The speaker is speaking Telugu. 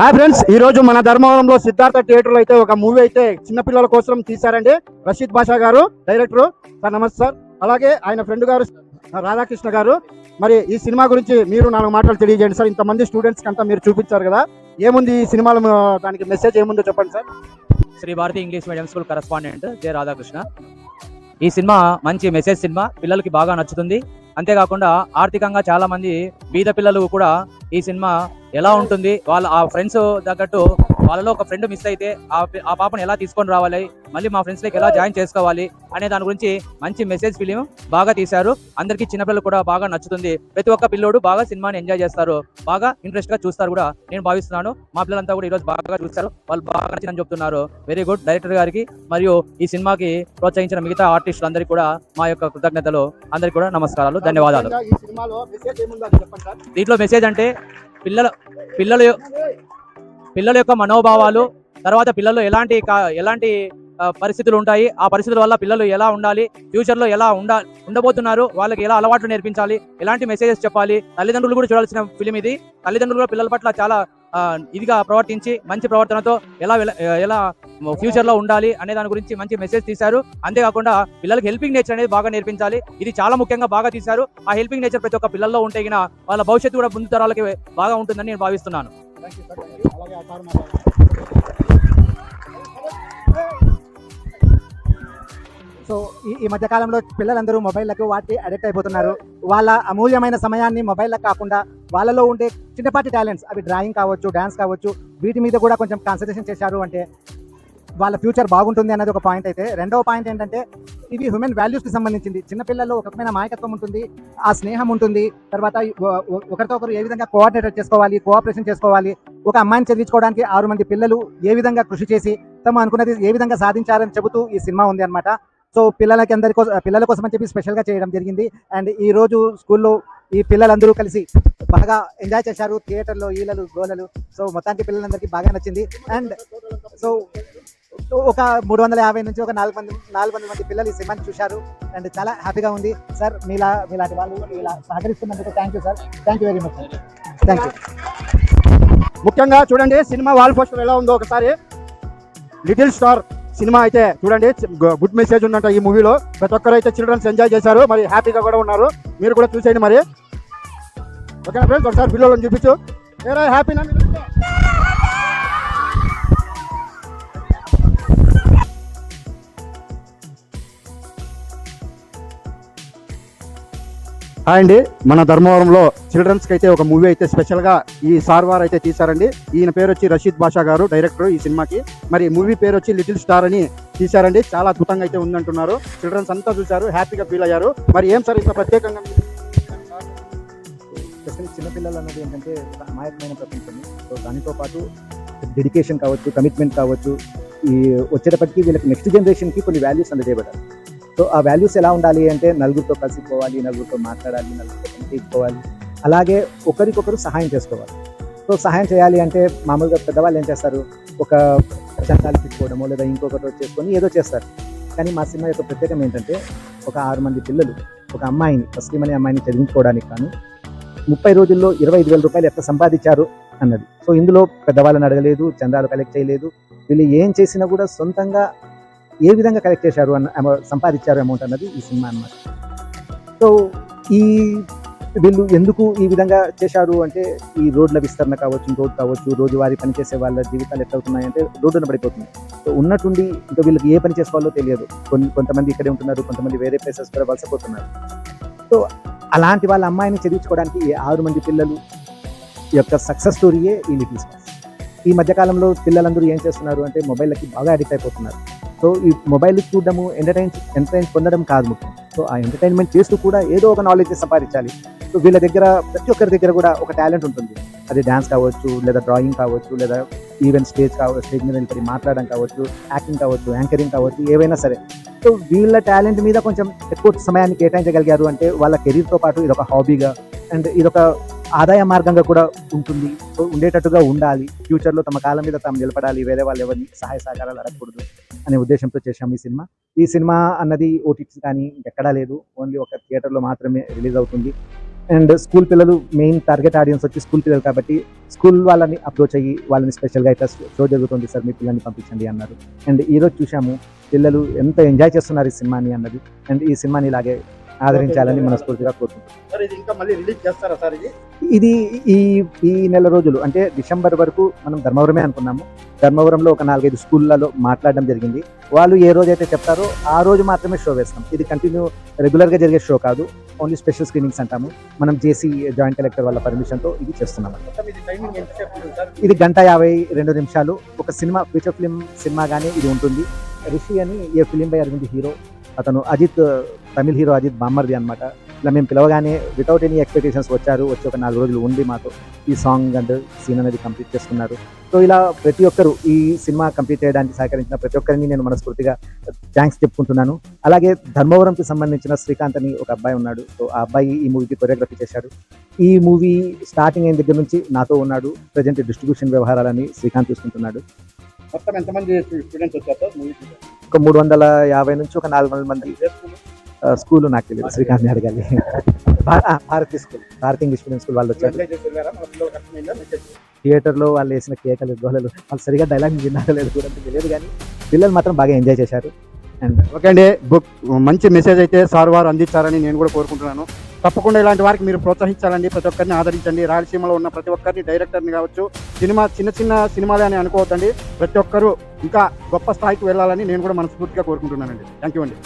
హాయ్ ఫ్రెండ్స్, ఈ రోజు మన ధర్మవరంలో సిద్ధార్థ థియేటర్ లో అయితే ఒక మూవీ అయితే చిన్న పిల్లల కోసం తీశారండి. రషీద్ బాషా గారు డైరెక్టర్. సార్ నమస్తే సార్. అలాగే ఆయన ఫ్రెండ్ గారు రాధాకృష్ణ గారు. మరి ఈ సినిమా గురించి మీరు 4 మాటలు తెలియజేయండి సార్. ఇంతమంది స్టూడెంట్స్ కంతా మీరు చూపించారు కదా, ఏముంది ఈ సినిమాలో, దానికి మెసేజ్ ఏముందో చెప్పండి sir. Shri Bharati English medium school correspondent J Radhakrishna. ఈ సినిమా మంచి మెసేజ్ సినిమా, పిల్లలకి బాగా నచ్చుతుంది. అంతేకాకుండా ఆర్థికంగా చాలా మంది బీద పిల్లలు కూడా ఈ సినిమా ఎలా ఉంటుంది, వాళ్ళ ఆ ఫ్రెండ్స్ తగ్గట్టు వాళ్ళలో ఒక ఫ్రెండ్ మిస్ అయితే ఆ పాపను ఎలా తీసుకొని రావాలి, మళ్ళీ మా ఫ్రెండ్స్ లకి ఎలా జాయిన్ చేసుకోవాలి అనే దాని గురించి మంచి మెసేజ్ ఫిలిం బాగా తీశారు. అందరికీ చిన్నపిల్లలు కూడా బాగా నచ్చుతుంది. ప్రతి ఒక్క పిల్లోడు బాగా సినిమాని ఎంజాయ్ చేస్తారు, బాగా ఇంట్రెస్ట్ గా చూస్తారు కూడా నేను భావిస్తున్నాను. మా పిల్లలంతా కూడా ఈరోజు బాగా చూస్తారు, వాళ్ళు బాగా నచ్చిందని చెప్తున్నారు. వెరీ గుడ్ డైరెక్టర్ గారికి మరియు ఈ సినిమాకి ప్రోత్సహించిన మిగతా ఆర్టిస్టులు అందరికీ కూడా మా యొక్క కృతజ్ఞతలు. అందరికీ కూడా నమస్కారాలు, ధన్యవాదాలు. దీంట్లో మెసేజ్ అంటే పిల్లల యొక్క మనోభావాలు, తర్వాత పిల్లలు ఎలాంటి పరిస్థితులు ఉంటాయి, ఆ పరిస్థితుల వల్ల పిల్లలు ఎలా ఉండాలి, ఫ్యూచర్ లో ఎలా ఉండబోతున్నారు, వాళ్ళకి ఎలా అలవాట్లు నేర్పించాలి, ఎలాంటి మెసేజెస్ చెప్పాలి. తల్లిదండ్రులు కూడా చూడాల్సిన ఫిలిం ఇది. తల్లిదండ్రులు కూడా పిల్లల పట్ల చాలా ఇదిగా ప్రవర్తించి మంచి ప్రవర్తనతో ఎలా ఫ్యూచర్ లో ఉండాలి అనే దాని గురించి మంచి మెసేజ్ తీశారు. అంతేకాకుండా పిల్లలకి హెల్పింగ్ నేచర్ అనేది బాగా నేర్పించాలి, ఇది చాలా ముఖ్యంగా బాగా తీశారు. ఆ హెల్పింగ్ నేచర్ ప్రతి ఒక్క పిల్లల్లో ఉంటే వాళ్ళ భవిష్యత్తు కూడా ముందు తరాలకి బాగా ఉంటుందని నేను భావిస్తున్నాను. సో ఈ మధ్య కాలంలో పిల్లలందరూ మొబైల్లకు వాటి అడిక్ట్ అయిపోతున్నారు. వాళ్ళ అమూల్యమైన సమయాన్ని మొబైల్లకు కాకుండా వాళ్ళలో ఉండే చిన్నపాటి టాలెంట్స్, అవి డ్రాయింగ్ కావచ్చు, డ్యాన్స్ కావచ్చు, వీటి మీద కూడా కొంచెం కాన్సన్ట్రేషన్ చేశారు అంటే వాళ్ళ ఫ్యూచర్ బాగుంటుంది అన్నది ఒక పాయింట్. అయితే రెండవ పాయింట్ ఏంటంటే, ఇది హ్యూమన్ వాల్యూస్కి సంబంధించింది. చిన్నపిల్లల్లో ఒక రకమైన నాయకత్వం ఉంటుంది, ఆ స్నేహం ఉంటుంది. తర్వాత ఒకరితో ఒకరు ఏ విధంగా కోఆర్డినేట్ చేసుకోవాలి, కోఆపరేషన్ చేసుకోవాలి. ఒక అమ్మాయిని చదివించుకోవడానికి 6 మంది పిల్లలు ఏ విధంగా కృషి చేసి తమ అనుకున్నది ఏ విధంగా సాధించారని చెబుతూ ఈ సినిమా ఉంది అనమాట. సో పిల్లల కోసం అని చెప్పి స్పెషల్గా చేయడం జరిగింది. అండ్ ఈ రోజు స్కూల్లో ఈ పిల్లలందరూ కలిసి బాగా ఎంజాయ్ చేశారు, థియేటర్లో ఈలలు గోలలు. సో మొత్తానికి పిల్లలందరికీ బాగా నచ్చింది. అండ్ సో ఒక 350 నుంచి ఒక 400 మంది పిల్లలు ఈ సినిమాని చూశారు అండ్ చాలా హ్యాపీగా ఉంది. సార్ మీలాంటి వాళ్ళు ఇలా సహకరిస్తున్నందుకు thank you sir, thank you very much sir, thank you. ముఖ్యంగా చూడండి సినిమా వాల్ పోస్టర్ ఎలా ఉందో ఒకసారి. లిటిల్ స్టార్ సినిమా అయితే చూడండి, గుడ్ మెసేజ్ ఉందంట ఈ మూవీలో. ప్రతి ఒక్కరు అయితే చిల్డ్రన్స్ ఎంజాయ్ చేశారు, మరి హ్యాపీగా కూడా ఉన్నారు. మీరు కూడా చూసేయండి మరి. ఓకేనా ఫ్రెండ్స్, ఒకసారి పిల్లలను చూపించు. హ్యాపీనా? హాయ్ అండి, మన ధర్మవరంలో చిల్డ్రన్స్కి అయితే ఒక మూవీ అయితే స్పెషల్గా ఈ సార్వార్ అయితే తీశారండి. ఈయన పేరు వచ్చి రషీద్ బాషా గారు, డైరెక్టర్ ఈ సినిమాకి. మరి మూవీ పేరు వచ్చి లిటిల్ స్టార్ అని తీశారండి. చాలా అద్భుతంగా అయితే ఉందంటున్నారు. చిల్డ్రన్స్ అంతా చూశారు, హ్యాపీగా ఫీల్ అయ్యారు. మరి ఏం సార్ ఇంత ప్రత్యేకంగా? చిన్నపిల్లలు అన్నది ఏంటంటే ఒక అమాయకమైన ప్రపంచం. సో దానితో పాటు డెడికేషన్ కావచ్చు, కమిట్మెంట్ కావచ్చు, ఈ వచ్చేటప్పటికి వీళ్ళకి నెక్స్ట్ జనరేషన్కి కొన్ని వాల్యూస్ అందజేయబడాలి. సో ఆ వాల్యూస్ ఎలా ఉండాలి అంటే, నలుగురితో కలిసిపోవాలి, నలుగురితో మాట్లాడాలి, నలుగురితో పనిచేసుకోవాలి, అలాగే ఒకరికొకరు సహాయం చేసుకోవాలి. సో సహాయం చేయాలి అంటే మామూలుగా పెద్దవాళ్ళు ఏం చేస్తారు, ఒక చందాలు పెట్టుకోవడమో లేదా ఇంకొకటి చేసుకొని ఏదో చేస్తారు. కానీ మా సినిమా యొక్క ప్రత్యేకం ఏంటంటే, ఒక 6 మంది పిల్లలు ఒక అమ్మాయిని, తస్లీం అనే అమ్మాయిని చదివించుకోవడానికి కానీ 30 రోజుల్లో 25,000 రూపాయలు ఎట్లా సంపాదించారు అన్నది. సో ఇందులో పెద్దవాళ్ళని అడగలేదు, చందాలు కలెక్ట్ చేయలేదు, వీళ్ళు ఏం చేసినా కూడా సొంతంగా ఏ విధంగా కలెక్ట్ చేశారు సంపాదించారు అమౌంట్ అన్నది ఈ సినిమా అన్నమాట. సో వీళ్ళు ఎందుకు ఈ విధంగా చేశారు అంటే, ఈ రోడ్ల విస్తరణ కావచ్చు, ఇంకోటి కావచ్చు, రోజువారీ పనిచేసే వాళ్ళ జీవితాలు ఎట్లవుతున్నాయంటే రోడ్డున పడిపోతున్నాయి. సో ఉన్నట్టుండి ఇంకా వీళ్ళకి ఏ పని చేసుకోవాలో తెలియదు. కొంతమంది ఇక్కడే ఉంటున్నారు, కొంతమంది వేరే ప్లేసెస్ కూడా వలసపోతున్నారు. సో అలాంటి వాళ్ళ అమ్మాయిని చదివించుకోవడానికి ఈ 6 మంది పిల్లలు యొక్క సక్సెస్ స్టోరీయే ఈ లిటిల్ స్టార్స్. ఈ మధ్యకాలంలో పిల్లలందరూ ఏం చేస్తున్నారు అంటే, మొబైల్కి బాగా అడిక్ట్ అయిపోతున్నారు. సో ఈ మొబైల్ చూడడము ఎంటర్టైన్ పొందడం కాదు ముఖ్యం. సో ఆ ఎంటర్టైన్మెంట్ చేస్తూ కూడా ఏదో ఒక నాలెడ్జ్ సంపాదించాలి. సో వీళ్ళ దగ్గర, ప్రతి ఒక్కరి దగ్గర కూడా ఒక టాలెంట్ ఉంటుంది. అది డ్యాన్స్ కావచ్చు, లేదా డ్రాయింగ్ కావచ్చు, లేదా ఈవెన్ స్టేజ్ మీద వెళ్ళి మాట్లాడడం కావచ్చు, యాక్టింగ్ కావచ్చు, యాంకరింగ్ కావచ్చు, ఏవైనా సరే. సో వీళ్ళ టాలెంట్ మీద కొంచెం ఎక్కువ సమయాన్ని కేటాయించగలిగారు అంటే వాళ్ళ కెరీర్తో పాటు ఇదొక హాబీగా అండ్ ఇదొక ఆదాయ మార్గంగా కూడా ఉంటుంది. సో ఉండేటట్టుగా ఉండాలి. ఫ్యూచర్లో తమ కాలం మీద తాము నిలబడాలి, వేరే వాళ్ళు ఎవరిని సహాయ సహకారాలు అడగకూడదు అనే ఉద్దేశంతో చేశాము ఈ సినిమా అన్నది ఓటీటీ కానీ ఎక్కడా లేదు, ఓన్లీ ఒక థియేటర్లో మాత్రమే రిలీజ్ అవుతుంది. అండ్ స్కూల్ పిల్లలు మెయిన్ టార్గెట్ ఆడియన్స్ వచ్చి స్కూల్ పిల్లలు కాబట్టి స్కూల్ వాళ్ళని అప్రోచ్ అయ్యి వాళ్ళని స్పెషల్గా ఇట్లా షో జరుగుతుంది సార్, మీ పిల్లల్ని పంపించండి అన్నారు. అండ్ ఈరోజు చూసాము పిల్లలు ఎంత ఎంజాయ్ చేస్తున్నారు ఈ సినిమాని అన్నది. అండ్ ఈ సినిమాని ఇలాగే ఆదరించాలని మనస్ఫూర్తిగా కోరుకుంటున్నాను. సార్ ఇది ఇంకా మళ్ళీ రిలీజ్ చేస్తారా సార్? ఇది ఈ నెల రోజులు అంటే డిసెంబర్ వరకు మనం ధర్మవరమే అనుకున్నాము. ధర్మవరంలో ఒక 4-5 స్కూళ్ళలో మాట్లాడడం జరిగింది. వాళ్ళు ఏ రోజైతే చెప్తారో ఆ రోజు మాత్రమే షో వేస్తాం. ఇది కంటిన్యూ రెగ్యులర్గా జరిగే షో కాదు, ఓన్లీ స్పెషల్ స్క్రీనింగ్స్ అంటాము. మనం జేసీ జాయింట్ కలెక్టర్ వాళ్ళ పర్మిషన్తో ఇది చేస్తున్నాం. మొత్తం ఇది టైమింగ్ ఎంతసేపు ఉంటుంది సార్? ఇది 1:52 ఒక సినిమా, ఫీచర్ ఫిల్మ్ సినిమాగానే ఇది ఉంటుంది. రిషి అని ఏ ఫిలిం బై అరవింద్ హీరో, అతను అజిత్, తమిళ్ హీరో అజిత్ బామ్మర్ది అనమాట. ఇలా మేము పిలవగానే వితౌట్ ఎనీ ఎక్స్పెక్టేషన్స్ వచ్చారు. వచ్చి ఒక 4 రోజులు ఉండి మాతో ఈ సాంగ్ అండ్ సీన్ అనేది కంప్లీట్ చేసుకున్నారు. సో ఇలా ప్రతి ఒక్కరు ఈ సినిమా కంప్లీట్ చేయడానికి సహకరించిన ప్రతి ఒక్కరిని నేను మనస్ఫూర్తిగా థ్యాంక్స్ చెప్పుకుంటున్నాను. అలాగే ధర్మవరంకి సంబంధించిన శ్రీకాంత్ అని ఒక అబ్బాయి ఉన్నాడు. సో ఆ అబ్బాయి ఈ మూవీకి కొరియోగ్రఫీ చేశాడు. ఈ మూవీ స్టార్టింగ్ అయిన దగ్గర నుంచి నాతో ఉన్నాడు. ప్రజెంట్ డిస్ట్రిబ్యూషన్ వ్యవహారాలని శ్రీకాంత్ చూసుకుంటున్నాడు. మొత్తం ఎంతమంది స్టూడెంట్స్ వచ్చారు సార్ మూవీకి? ఒక 350 నుంచి ఒక 400 మంది. స్కూల్ నాకు తెలియదు, శ్రీకాంత్ని అడగాలి. Bharati school, Bharati English medium school వాళ్ళు వచ్చారు. ఎంజాయ్ చేసి వెళ్ళారా? మన పిల్లలకు అర్థమైందా మెసేజ్? థియేటర్లో వాళ్ళు వేసిన కేకలు, గోలలు, వాళ్ళు సరిగా డైలాగ్ విన్నారో లేదు కూడా తెలియదు, కానీ పిల్లలు మాత్రం బాగా ఎంజాయ్ చేశారు. అండ్ ఓకే అండి, బుక్ మంచి మెసేజ్ అయితే సార్ వారు అందించారని నేను కూడా కోరుకుంటున్నాను. తప్పకుండా ఇలాంటి వారికి మీరు ప్రోత్సహించాలండి, ప్రతి ఒక్కరిని ఆదరించండి. రాయలసీమలో ఉన్న ప్రతి ఒక్కరిని, డైరెక్టర్ని కావచ్చు, చిన్న సినిమాలే అని అనుకోవద్దండి. ప్రతి ఒక్కరూ ఇంకా గొప్ప స్థాయికి వెళ్ళాలని నేను కూడా మనస్ఫూర్తిగా కోరుకుంటున్నానండి. థ్యాంక్ యూ అండి.